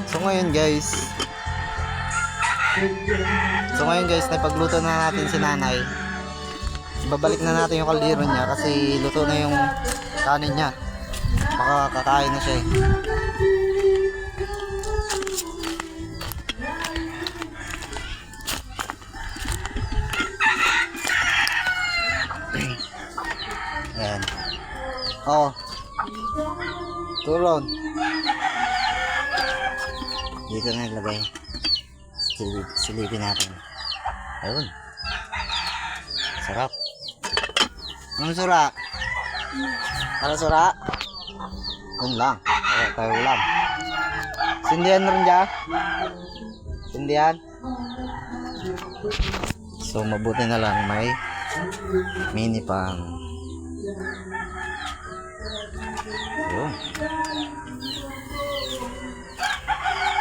So ngayon guys, napagluto na natin si nanay. Babalik na natin yung kaldero niya kasi luto na yung kanin niya. Makakakain na siya eh. Ayan. Oh. Turon. Dito na ilagay. Silipin natin. Ayun. Sarap. Anong sura? Para sura? Yun lang. Tayo lang. Sindihan na rin dyan. Sindihan. So mabuti na lang may mini pang. Yun.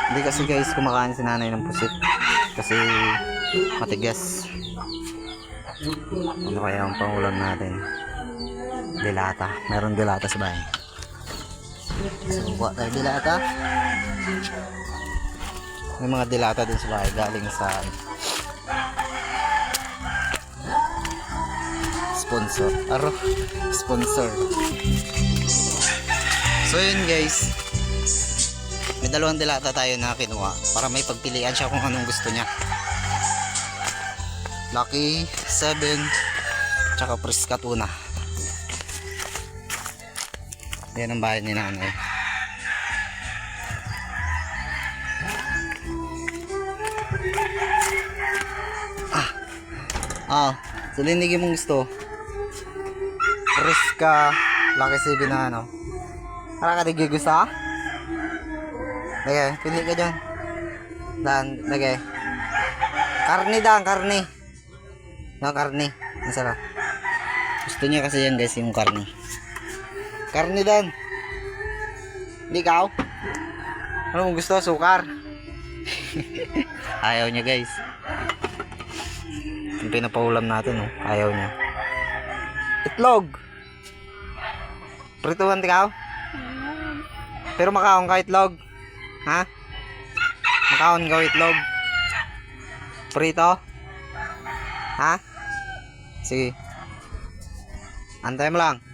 Hindi kasi guys kumakain si nanay ng pusit kasi matigas. Ano kaya ang pangulam natin? Dilata. Meron dilata sa bahay. So buka tayo dilata. May mga dilata din sa bahay galing sa sponsor. Sponsor. So yun guys, may dalawang dilata tayo na kinuha para may pagpilian siya kung anong gusto niya. Lucky 7 tsaka Fresca tuna. Yan ang bahay ni nanay. Salinigin mong gusto Fresca Lucky 7 na ano. Para ka tigil gusto ha? Lagay, pili ka dyan. Dan, lagay. Karni dan, karni. No, karni. Masarap. Gusto niya kasi yan guys, yung karni. Karni dan. Hindi ikaw? Ano mo gusto? Sukar? Ayaw niya guys. Yung pinapaulam natin, oh. Ayaw niya. Itlog. Prituhan ikaw? Pero makaon ka itlog? Ha? Makaon ka itlog? Prito? Ha? Sige. Antay mo lang.